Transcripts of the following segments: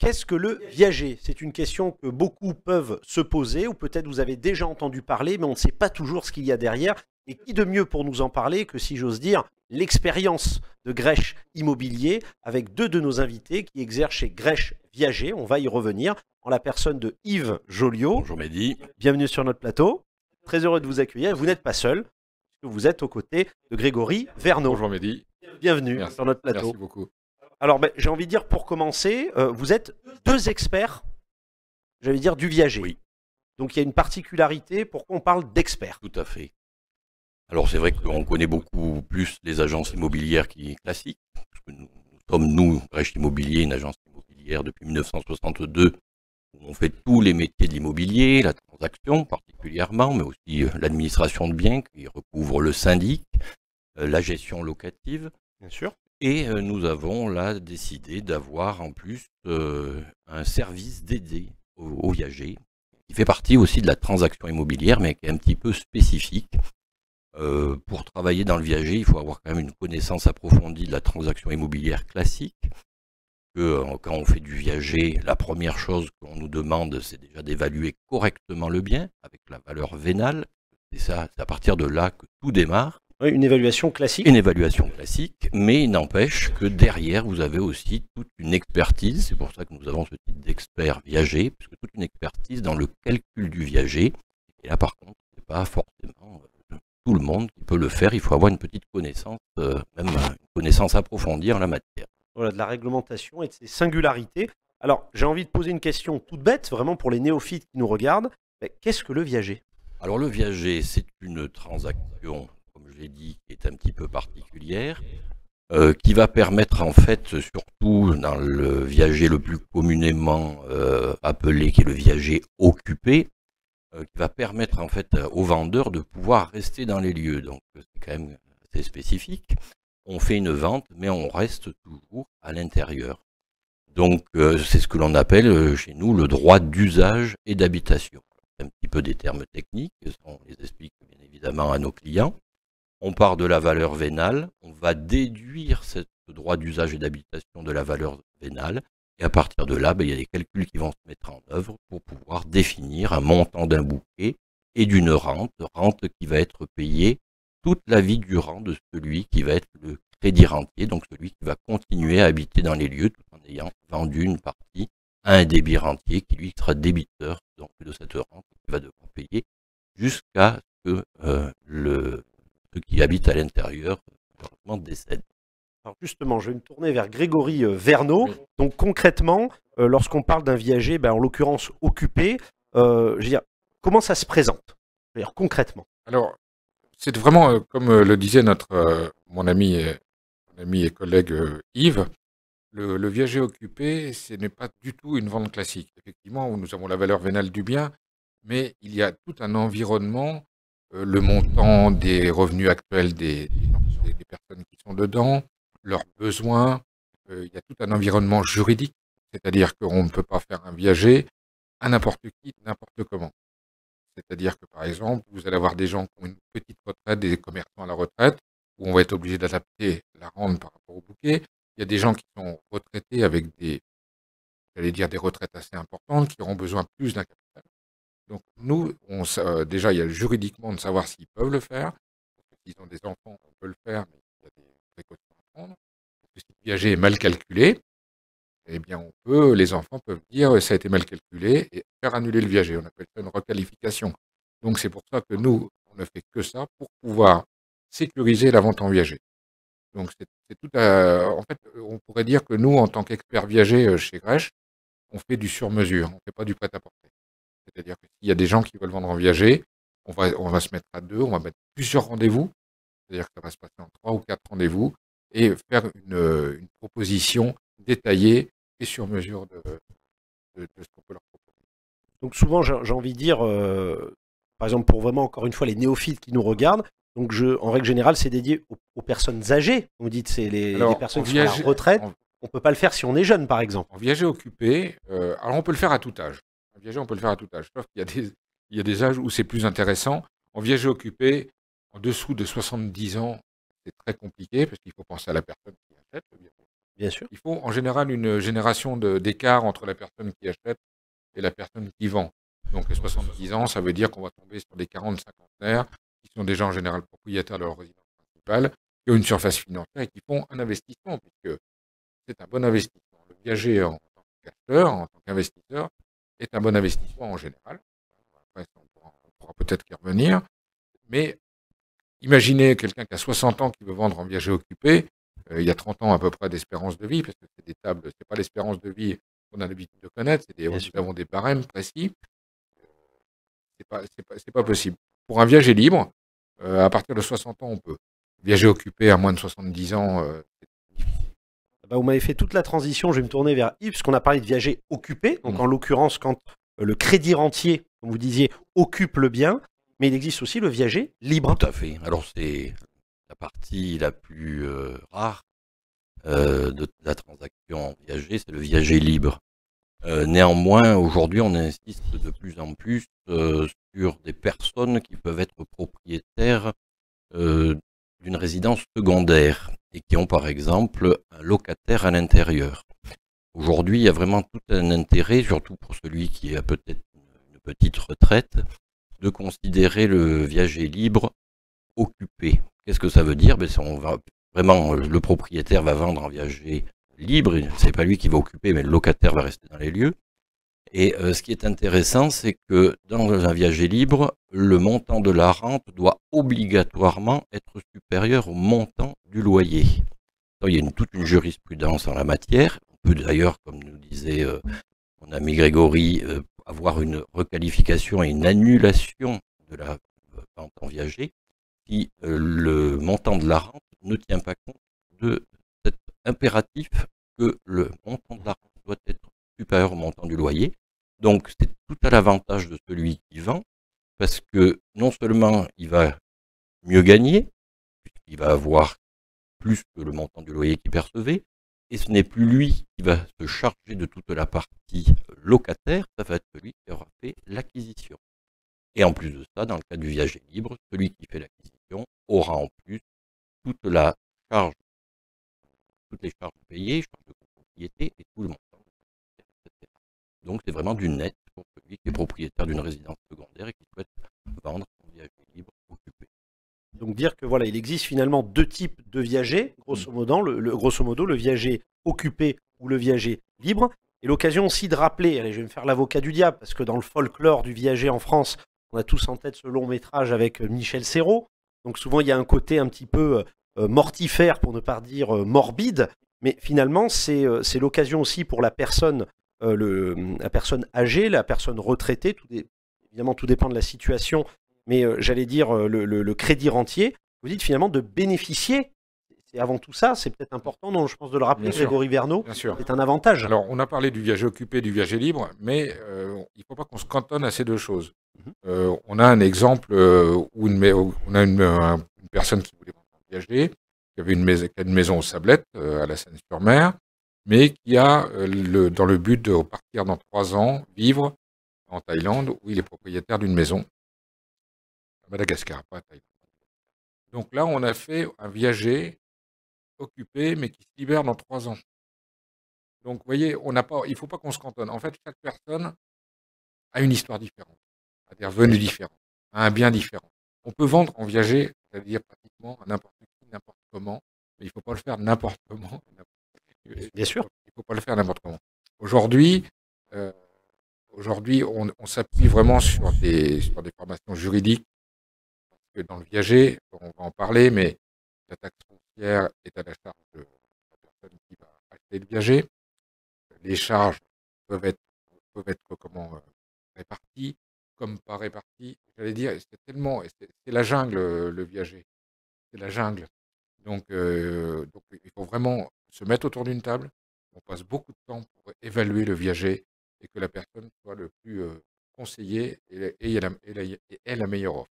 Qu'est-ce que le viager? C'est une question que beaucoup peuvent se poser, ou peut-être vous avez déjà entendu parler, mais on ne sait pas toujours ce qu'il y a derrière. Et qui de mieux pour nous en parler que, si j'ose dire, l'expérience de Grèche Immobilier, avec deux de nos invités qui exercent chez Grèche Viager. On va y revenir, en la personne de Yves Joliot. Bonjour Mehdi. Bienvenue sur notre plateau. Très heureux de vous accueillir. Vous n'êtes pas seul, puisque vous êtes aux côtés de Grégory Verneau. Bonjour Mehdi. Bienvenue Merci. sur notre plateau. Merci beaucoup. Alors, j'ai envie de dire, pour commencer, vous êtes deux experts, j'allais dire, du viager. Oui. Donc, il y a une particularité. Pourquoi on parle d'experts? Tout à fait. Alors c'est vrai qu'on connaît beaucoup plus les agences immobilières classiques, parce que nous sommes, nous, Grèche Immobilier, une agence immobilière depuis 1962, où on fait tous les métiers de l'immobilier, la transaction particulièrement, mais aussi l'administration de biens qui recouvre le syndic, la gestion locative. Bien sûr. Et nous avons là décidé d'avoir en plus un service dédié aux viagers, qui fait partie aussi de la transaction immobilière, mais qui est un petit peu spécifique. Pour travailler dans le viager, il faut avoir quand même une connaissance approfondie de la transaction immobilière classique. Quand on fait du viager, la première chose qu'on nous demande, c'est déjà d'évaluer correctement le bien, avec la valeur vénale. C'est à partir de là que tout démarre. Oui, une évaluation classique. Une évaluation classique, mais il n'empêche que derrière, vous avez aussi toute une expertise. C'est pour ça que nous avons ce titre d'expert viager, puisque toute une expertise dans le calcul du viager. Et là, par contre, c'est pas forcément tout le monde qui peut le faire. Il faut avoir une petite connaissance, même une connaissance approfondie en la matière. Voilà, de la réglementation et de ses singularités. Alors, j'ai envie de poser une question toute bête, vraiment pour les néophytes qui nous regardent. Qu'est-ce que le viager? Alors, le viager, c'est une transaction, comme je l'ai dit, qui est un petit peu particulière, qui va permettre, en fait, surtout dans le viager le plus communément appelé, qui est le viager occupé, qui va permettre en fait aux vendeurs de pouvoir rester dans les lieux. Donc c'est quand même assez spécifique. On fait une vente, mais on reste toujours à l'intérieur. Donc c'est ce que l'on appelle chez nous le droit d'usage et d'habitation. C'est un petit peu des termes techniques, on les explique bien évidemment à nos clients. On part de la valeur vénale, on va déduire ce droit d'usage et d'habitation de la valeur vénale. Et à partir de là, il y a des calculs qui vont se mettre en œuvre pour pouvoir définir un montant d'un bouquet et d'une rente qui va être payée toute la vie durant de celui qui va être le crédit rentier, donc celui qui va continuer à habiter dans les lieux tout en ayant vendu une partie à un débit rentier qui lui sera débiteur donc, de cette rente qu'il va devoir payer jusqu'à ce que ceux qui habitent à l'intérieur décèdent. Alors justement, je vais me tourner vers Grégory Verneau. Oui. Donc concrètement, lorsqu'on parle d'un viager, en l'occurrence occupé, je veux dire, comment ça se présente? Je veux dire, concrètement. Alors, c'est vraiment, comme le disait mon ami et collègue Yves, le viager occupé, ce n'est pas du tout une vente classique. Effectivement, nous avons la valeur vénale du bien, mais il y a tout un environnement, le montant des revenus actuels des personnes qui sont dedans, leurs besoins, il y a tout un environnement juridique, c'est-à-dire qu'on ne peut pas faire un viager à n'importe qui, n'importe comment. C'est-à-dire que, par exemple, vous allez avoir des gens qui ont une petite retraite, des commerçants à la retraite, où on va être obligé d'adapter la rente par rapport au bouquet. Il y a des gens qui sont retraités avec j'allais dire, des retraites assez importantes, qui auront besoin plus d'un capital. Donc, nous, déjà, il y a juridiquement de savoir s'ils peuvent le faire. S'ils ont des enfants, on peut le faire, mais il y a des précautions à prendre. Parce que si le viager est mal calculé, eh bien, les enfants peuvent dire ça a été mal calculé et faire annuler le viager. On appelle ça une requalification. Donc, c'est pour ça que nous, on ne fait que ça pour pouvoir sécuriser la vente en viager. Donc, c'est tout en fait, on pourrait dire que nous, en tant qu'experts viager chez Grèche, on fait du sur-mesure, on ne fait pas du prêt-à-porter. C'est-à-dire que s'il y a des gens qui veulent vendre en viager, on va se mettre à deux, on va mettre plusieurs rendez-vous, c'est-à-dire que ça va se passer en 3 ou 4 rendez-vous, et faire une proposition détaillée et sur mesure de ce qu'on peut leur proposer. Donc souvent, j'ai envie de dire, par exemple, pour vraiment, encore une fois, les néophytes qui nous regardent, donc en règle générale, c'est dédié aux personnes âgées. Vous dites, c'est les personnes qui sont à la retraite. On ne peut pas le faire si on est jeune, par exemple. En viager occupé, alors on peut le faire à tout âge. En viager, on peut le faire à tout âge. Sauf qu'il y a des âges où c'est plus intéressant. En viager occupé, en dessous de 70 ans, c'est très compliqué parce qu'il faut penser à la personne qui achète le viager. Bien sûr. Il faut en général une génération d'écart entre la personne qui achète et la personne qui vend. Donc les 70 ans, ça veut dire qu'on va tomber sur des 40-50aires qui sont déjà en général propriétaires de leur résidence principale, qui ont une surface financière et qui font un investissement, puisque c'est un bon investissement. Le viager en tant qu'acheteur, en tant qu'investisseur, est un bon investissement en général. Après, on pourra peut-être y revenir. Mais imaginez quelqu'un qui a 60 ans qui veut vendre en viager occupé. Il y a 30 ans à peu près d'espérance de vie, parce que c'est des tables, c'est pas l'espérance de vie qu'on a l'habitude de connaître, nous avons des barèmes précis. C'est pas possible. Pour un viager libre, à partir de 60 ans, on peut. Viager occupé à moins de 70 ans, c'est difficile. Bah, vous m'avez fait toute la transition, je vais me tourner vers Yves, parce qu'on a parlé de viager occupé, donc en l'occurrence quand le crédit rentier, comme vous disiez, occupe le bien, mais il existe aussi le viager libre. Tout à fait. Alors c'est la partie la plus rare de la transaction viager, c'est le viager libre. Néanmoins, aujourd'hui, on insiste de plus en plus sur des personnes qui peuvent être propriétaires d'une résidence secondaire et qui ont par exemple un locataire à l'intérieur. Aujourd'hui, il y a vraiment tout un intérêt, surtout pour celui qui a peut-être une petite retraite, de considérer le viager libre occupé. Qu'est-ce que ça veut dire? On va vraiment, le propriétaire va vendre un viager libre, c'est pas lui qui va occuper, mais le locataire va rester dans les lieux. Et ce qui est intéressant, c'est que dans un viager libre, le montant de la rente doit obligatoirement être supérieur au montant du loyer. Donc, il y a toute une jurisprudence en la matière. On peut d'ailleurs, comme nous disait mon ami Grégory, avoir une requalification et une annulation de la vente en viager si le montant de la rente ne tient pas compte de cet impératif que le montant de la rente doit être supérieur au montant du loyer. Donc c'est tout à l'avantage de celui qui vend, parce que non seulement il va mieux gagner, puisqu'il va avoir plus que le montant du loyer qu'il percevait, et ce n'est plus lui qui va se charger de toute la partie locataire, ça va être celui qui aura fait l'acquisition. Et en plus de ça, dans le cas du viager libre, celui qui fait l'acquisition aura en plus toute la charge, toutes les charges payées, charges de copropriété et tout le montant, etc. Donc c'est vraiment du net pour celui qui est propriétaire d'une résidence secondaire et qui souhaite vendre son viager libre occupé. Donc dire que voilà, il existe finalement deux types de viagers, grosso modo, le viager occupé ou le viager libre. Et l'occasion aussi de rappeler, allez, je vais me faire l'avocat du diable, parce que dans le folklore du viager en France, on a tous en tête ce long métrage avec Michel Serrault. Donc souvent, il y a un côté un petit peu mortifère, pour ne pas dire morbide. Mais finalement, c'est l'occasion aussi pour la personne âgée, la personne retraitée. Évidemment, tout dépend de la situation. Mais j'allais dire le crédit rentier. Vous dites finalement de bénéficier. Et avant tout ça, c'est peut-être important, non, je pense de le rappeler, Grégory Vergnaud, c'est un avantage. Alors, on a parlé du viager occupé, du viager libre, mais il ne faut pas qu'on se cantonne à ces deux choses. On a un exemple où on a une personne qui voulait vendre un viager, qui avait une maison aux Sablettes, à la Seine-sur-Mer, mais qui a, dans le but de repartir dans 3 ans, vivre en Thaïlande, où il est propriétaire d'une maison, à Madagascar, pas à Thaïlande. Donc là, on a fait un viager occupé, mais qui se libère dans 3 ans. Donc, vous voyez, il ne faut pas qu'on se cantonne. En fait, chaque personne a une histoire différente, a des revenus différents, a un bien différent. On peut vendre en viager, c'est-à-dire pratiquement à n'importe qui, n'importe comment, mais il ne faut pas le faire n'importe comment. Bien sûr. Il ne faut pas le faire n'importe comment. Aujourd'hui, on s'appuie vraiment sur des formations juridiques. Parce que dans le viager, on va en parler, mais la taxe foncière est à la charge de la personne qui va acheter le viager. Les charges peuvent être réparties, comme pas réparties. J'allais dire, c'est la jungle, le viager. C'est la jungle. Donc, il faut vraiment se mettre autour d'une table. On passe beaucoup de temps pour évaluer le viager et que la personne soit le plus conseillée et ait la meilleure offre.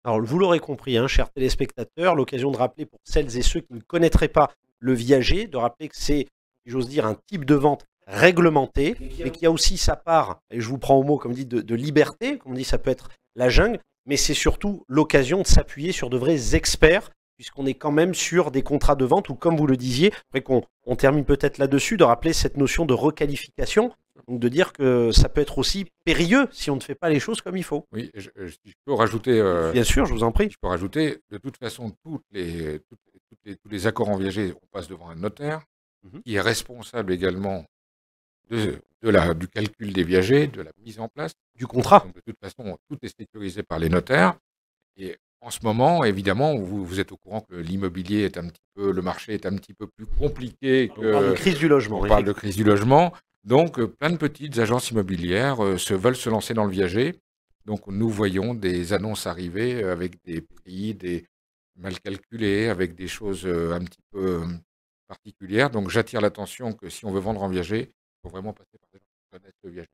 Alors, vous l'aurez compris, hein, chers téléspectateurs, l'occasion de rappeler pour celles et ceux qui ne connaîtraient pas le viager, de rappeler que c'est, si j'ose dire, un type de vente réglementé, mais qui a aussi sa part, et je vous prends au mot, comme dit, de liberté, comme on dit, ça peut être la jungle, mais c'est surtout l'occasion de s'appuyer sur de vrais experts puisqu'on est quand même sur des contrats de vente où, comme vous le disiez, après qu'on termine peut-être là-dessus, de rappeler cette notion de requalification, donc de dire que ça peut être aussi périlleux si on ne fait pas les choses comme il faut. Oui, si je peux rajouter. Bien sûr, je vous en prie. Je peux rajouter, de toute façon, tous les accords en viager, on passe devant un notaire qui est responsable également du calcul des viagers, de la mise en place. Du contrat. Donc, de toute façon, tout est sécurisé par les notaires. Et en ce moment, évidemment, vous êtes au courant que l'immobilier est un petit peu, le marché est un petit peu plus compliqué que. On parle de crise du logement. On parle de crise du logement. Donc, plein de petites agences immobilières veulent se lancer dans le viager. Donc, nous voyons des annonces arriver avec des prix mal calculés, avec des choses un petit peu particulières. Donc, j'attire l'attention que si on veut vendre en viager, il faut vraiment passer par des gens qui connaissent le viager.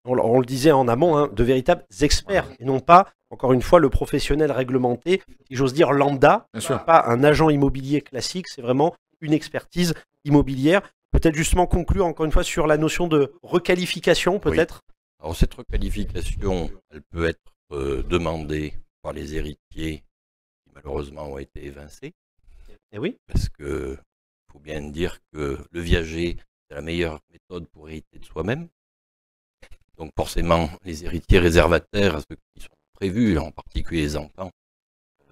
On le disait en amont, hein, de véritables experts, et non pas, encore une fois, le professionnel réglementé, si j'ose dire lambda, pas un agent immobilier classique, c'est vraiment une expertise immobilière. Peut-être justement conclure encore une fois sur la notion de requalification, peut-être. Oui. Alors cette requalification, elle peut être demandée par les héritiers qui malheureusement ont été évincés. Et oui. Parce que faut bien dire que le viager, c'est la meilleure méthode pour hériter de soi-même. Donc forcément, les héritiers réservataires, ceux qui sont prévus, en particulier les enfants,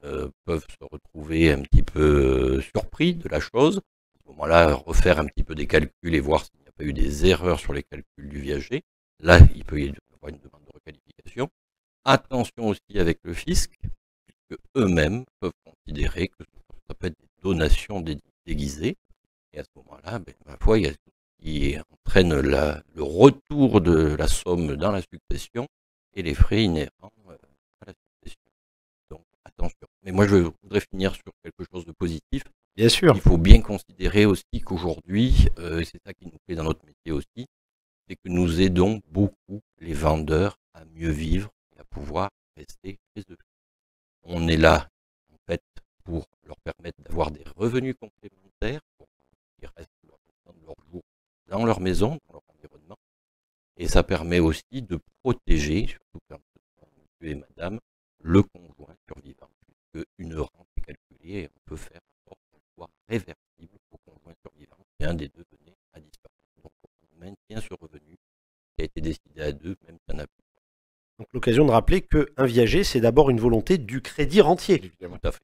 peuvent se retrouver un petit peu surpris de la chose. À ce moment-là, refaire un petit peu des calculs et voir s'il n'y a pas eu des erreurs sur les calculs du viager. Là, il peut y avoir une demande de requalification. Attention aussi avec le fisc, puisque eux-mêmes peuvent considérer que ça peut être des donations déguisées. Et à ce moment-là, ma foi, il y a qui entraîne le retour de la somme dans la succession et les frais inhérents à la succession. Donc attention. Mais moi, je voudrais finir sur quelque chose de positif. Bien sûr. Il faut bien considérer aussi qu'aujourd'hui, c'est ça qui nous plaît dans notre métier aussi, c'est que nous aidons beaucoup les vendeurs à mieux vivre et à pouvoir rester chez eux. On est là, en fait, pour leur permettre d'avoir des revenus complémentaires pour qu'ils restent leur jour dans leur maison, dans leur environnement. Et ça permet aussi de protéger, surtout quand monsieur et madame, le conjoint survivant. Puisque une rente est calculée et on peut faire un pouvoir réversible au conjoint survivant. Si un des deux venait à disparaître. Donc on maintient ce revenu qui a été décidé à deux, même s'il n'y en a plus. Donc l'occasion de rappeler qu'un viager, c'est d'abord une volonté du crédit rentier. Évidemment. Tout à fait.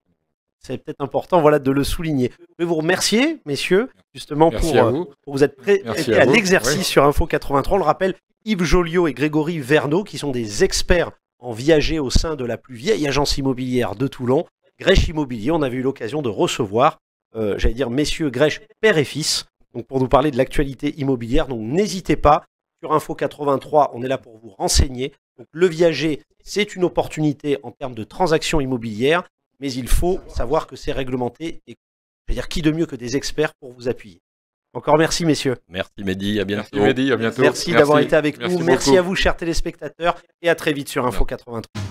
C'est peut-être important, voilà, de le souligner. Je vais vous remercier, messieurs, justement pour vous être prêtés à l'exercice sur Info 83. On le rappelle, Yves Joliot et Grégory Verneau, qui sont des experts en viager au sein de la plus vieille agence immobilière de Toulon, Grèche Immobilier. On avait eu l'occasion de recevoir, j'allais dire, messieurs Grèche, père et fils, donc pour nous parler de l'actualité immobilière. Donc n'hésitez pas, sur Info 83, on est là pour vous renseigner. Donc le viager, c'est une opportunité en termes de transactions immobilières. Mais il faut savoir que c'est réglementé et je veux dire, qui de mieux que des experts pour vous appuyer. Encore merci, messieurs. Merci Mehdi, à bientôt. Merci Mehdi, à bientôt. Merci d'avoir été avec nous. Merci beaucoup. à vous, chers téléspectateurs, et à très vite sur Info 83.